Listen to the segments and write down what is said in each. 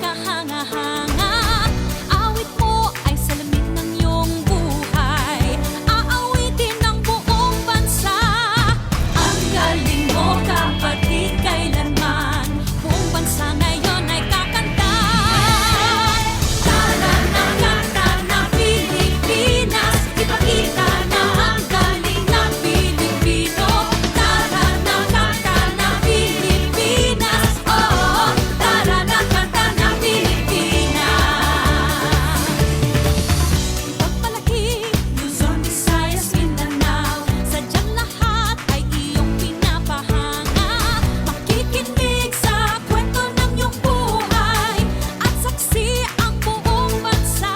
kahanga-hanga. Awit mo ay salamin ng iyong buhay. Aawitin ng buong bansa. Ang galing mo, kapatid, kailanman buong bansa ngayon ay kakanta. Tara na, kanta na Pilipinas, ipakita na ang galing ng Pilipino. Tara na, kanta na Pilipinas, oh, tara na, kanta na Pilipinas. Pagpalaki, Luzon, Visayas, Mindanao, sadyang lahat ay iyong pinapahanga. Makikinig sa kwento ng iyong buhay at saksi ang buong bansa.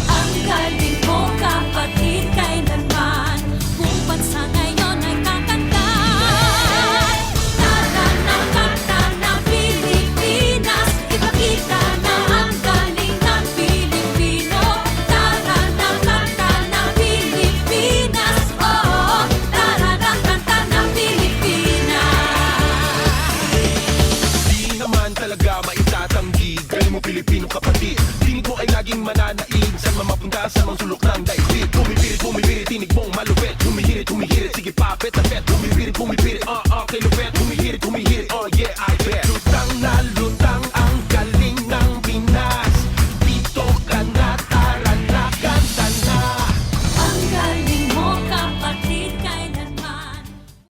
Ang galing mo, kapatid, kailanman buong bansa ngayon ay kakanta. Tara na, kanta na Pilipinas, ipakita na ang galing ng Pilipino. Tara na, kanta na Pilipinas, oh, tara na, kanta na Pilipinas. Di naman talaga maitatanggi, galing mo Pilipino kapatid. Tinig mo ay laging mananaig, saan man mapunta sa mga sulok ng daigdig. Bumibirit, tinig mong malupit.